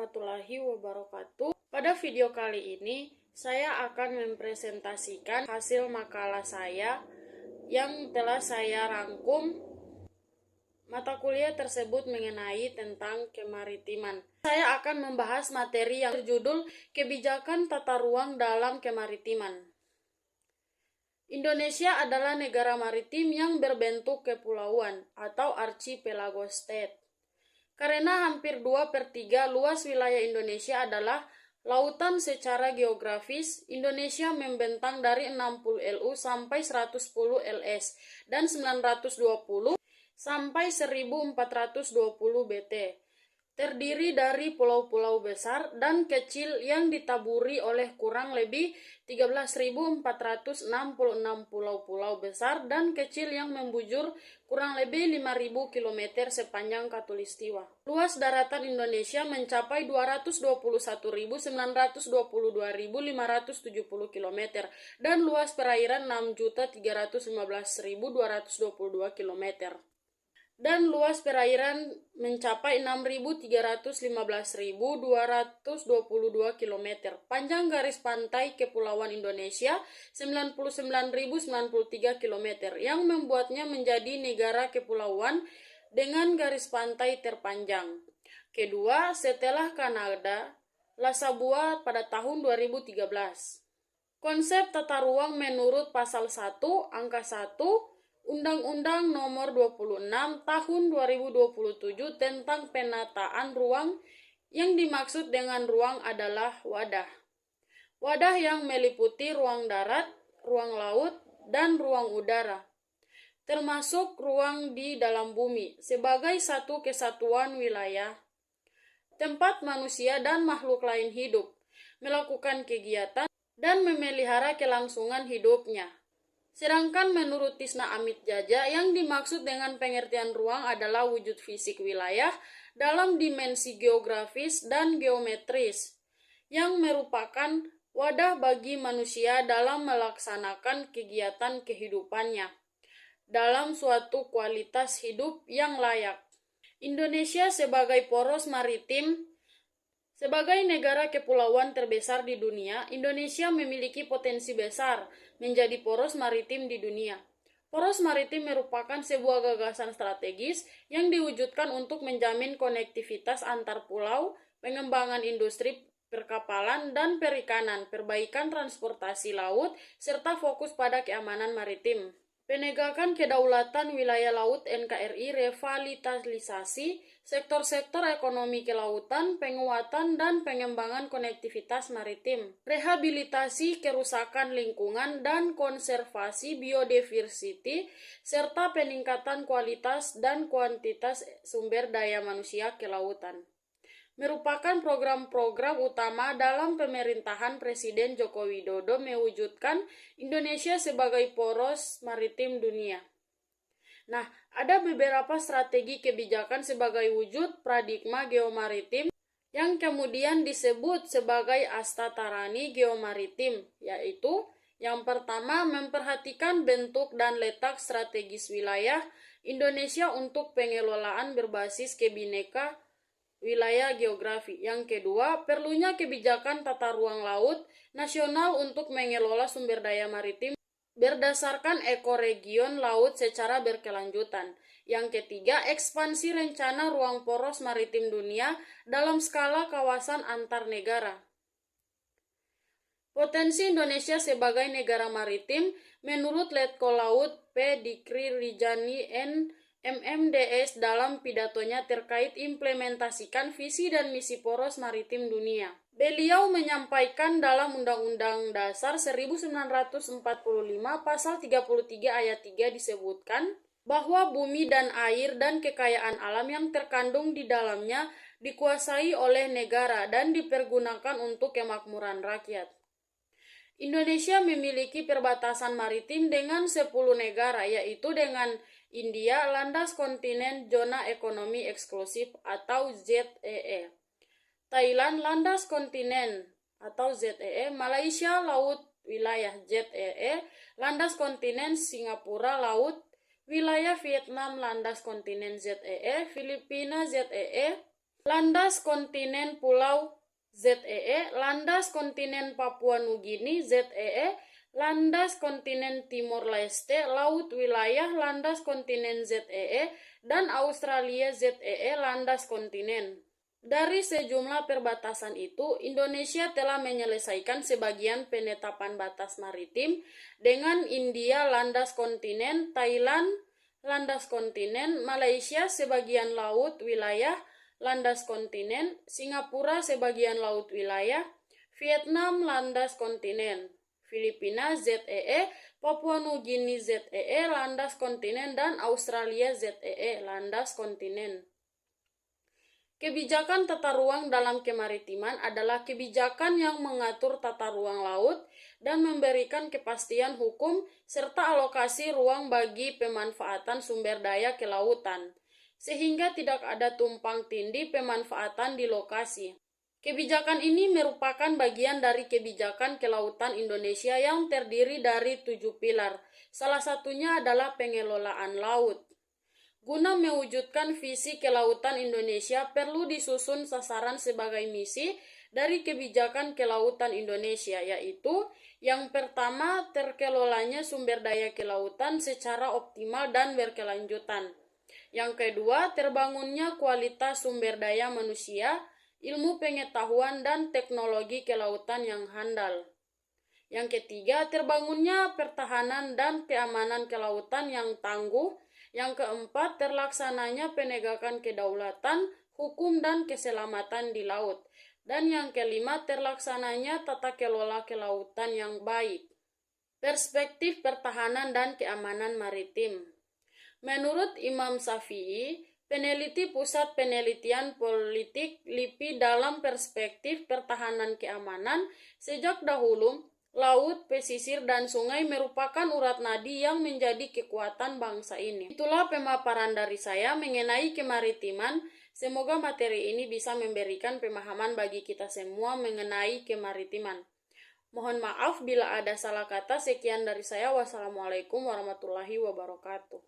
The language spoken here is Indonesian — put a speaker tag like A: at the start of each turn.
A: warahmatullahi wabarakatuh. Pada video kali ini, saya akan mempresentasikan hasil makalah saya yang telah saya rangkum. Mata kuliah tersebut mengenai tentang kemaritiman. Saya akan membahas materi yang berjudul Kebijakan Tata Ruang dalam Kemaritiman. Indonesia adalah negara maritim yang berbentuk kepulauan atau archipelago state. Karena hampir 2/3 luas wilayah Indonesia adalah lautan secara geografis, Indonesia membentang dari 60 LU sampai 110 LS dan 920 sampai 1420 BT. Terdiri dari pulau-pulau besar dan kecil yang ditaburi oleh kurang lebih 13.466 pulau-pulau besar dan kecil yang membujur kurang lebih 5.000 km sepanjang Katulistiwa. Luas daratan Indonesia mencapai 221.922.570 km dan luas perairan 6.315.222 km. Dan luas perairan mencapai 6.315.222 km. Panjang garis pantai Kepulauan Indonesia 99.093 km, yang membuatnya menjadi negara kepulauan dengan garis pantai terpanjang. Kedua, setelah Kanada, Lasabua pada tahun 2013. Konsep tata ruang menurut Pasal 1, Angka 1, Undang-Undang Nomor 26 Tahun 2027 tentang penataan ruang. Yang dimaksud dengan ruang adalah wadah. Wadah yang meliputi ruang darat, ruang laut, dan ruang udara, termasuk ruang di dalam bumi, sebagai satu kesatuan wilayah, tempat manusia dan makhluk lain hidup, melakukan kegiatan, dan memelihara kelangsungan hidupnya. Sedangkan menurut Tisna Amit Jaja, yang dimaksud dengan pengertian ruang adalah wujud fisik wilayah dalam dimensi geografis dan geometris, yang merupakan wadah bagi manusia dalam melaksanakan kegiatan kehidupannya dalam suatu kualitas hidup yang layak. Indonesia sebagai poros maritim. Sebagai negara kepulauan terbesar di dunia, Indonesia memiliki potensi besar menjadi poros maritim di dunia. Poros maritim merupakan sebuah gagasan strategis yang diwujudkan untuk menjamin konektivitas antar pulau, pengembangan industri perkapalan dan perikanan, perbaikan transportasi laut, serta fokus pada keamanan maritim. Penegakan kedaulatan wilayah laut NKRI, revitalisasi sektor-sektor ekonomi kelautan, penguatan dan pengembangan konektivitas maritim, rehabilitasi kerusakan lingkungan dan konservasi biodiversity, serta peningkatan kualitas dan kuantitas sumber daya manusia kelautan, merupakan program-program utama dalam pemerintahan Presiden Joko Widodo mewujudkan Indonesia sebagai poros maritim dunia. Nah, ada beberapa strategi kebijakan sebagai wujud paradigma geomaritim yang kemudian disebut sebagai Asta Tarani Geomaritim, yaitu yang pertama, memperhatikan bentuk dan letak strategis wilayah Indonesia untuk pengelolaan berbasis kebineka wilayah geografi. Yang kedua, perlunya kebijakan tata ruang laut nasional untuk mengelola sumber daya maritim berdasarkan ekoregion laut secara berkelanjutan. Yang ketiga, ekspansi rencana ruang poros maritim dunia dalam skala kawasan antar negara. Potensi Indonesia sebagai negara maritim menurut Letkol Laut P. Dikri Rijani MMDS dalam pidatonya terkait implementasikan visi dan misi poros maritim dunia. Beliau menyampaikan dalam Undang-Undang Dasar 1945 pasal 33 ayat 3 disebutkan bahwa bumi dan air dan kekayaan alam yang terkandung di dalamnya dikuasai oleh negara dan dipergunakan untuk kemakmuran rakyat. Indonesia memiliki perbatasan maritim dengan 10 negara, yaitu dengan India, landas kontinen zona ekonomi eksklusif atau ZEE, Thailand, landas kontinen atau ZEE, Malaysia, laut wilayah ZEE, landas kontinen Singapura, laut wilayah Vietnam, landas kontinen ZEE, Filipina ZEE, landas kontinen Pulau ZEE, landas kontinen Papua Nugini ZEE, landas kontinen Timor Leste, laut wilayah landas kontinen ZEE, dan Australia ZEE landas kontinen. Dari sejumlah perbatasan itu, Indonesia telah menyelesaikan sebagian penetapan batas maritim dengan India landas kontinen, Thailand landas kontinen, Malaysia sebagian laut wilayah landas kontinen, Singapura sebagian laut wilayah, Vietnam landas kontinen, Filipina ZEE, Papua Nugini ZEE landas kontinen, dan Australia ZEE landas kontinen. Kebijakan tata ruang dalam kemaritiman adalah kebijakan yang mengatur tata ruang laut dan memberikan kepastian hukum serta alokasi ruang bagi pemanfaatan sumber daya kelautan, sehingga tidak ada tumpang tindih pemanfaatan di lokasi. Kebijakan ini merupakan bagian dari kebijakan kelautan Indonesia yang terdiri dari 7 pilar. Salah satunya adalah pengelolaan laut. Guna mewujudkan visi kelautan Indonesia, perlu disusun sasaran sebagai misi dari kebijakan kelautan Indonesia, yaitu yang pertama, terkelolanya sumber daya kelautan secara optimal dan berkelanjutan. Yang kedua, terbangunnya kualitas sumber daya manusia, ilmu pengetahuan, dan teknologi kelautan yang handal. Yang ketiga, terbangunnya pertahanan dan keamanan kelautan yang tangguh. Yang keempat, terlaksananya penegakan kedaulatan, hukum, dan keselamatan di laut. Dan yang kelima, terlaksananya tata kelola kelautan yang baik. Perspektif pertahanan dan keamanan maritim. Menurut Imam Syafi'i, peneliti Pusat Penelitian Politik LIPI, dalam perspektif pertahanan keamanan, sejak dahulu, laut, pesisir, dan sungai merupakan urat nadi yang menjadi kekuatan bangsa ini. Itulah pemaparan dari saya mengenai kemaritiman. Semoga materi ini bisa memberikan pemahaman bagi kita semua mengenai kemaritiman. Mohon maaf bila ada salah kata. Sekian dari saya. Wassalamualaikum warahmatullahi wabarakatuh.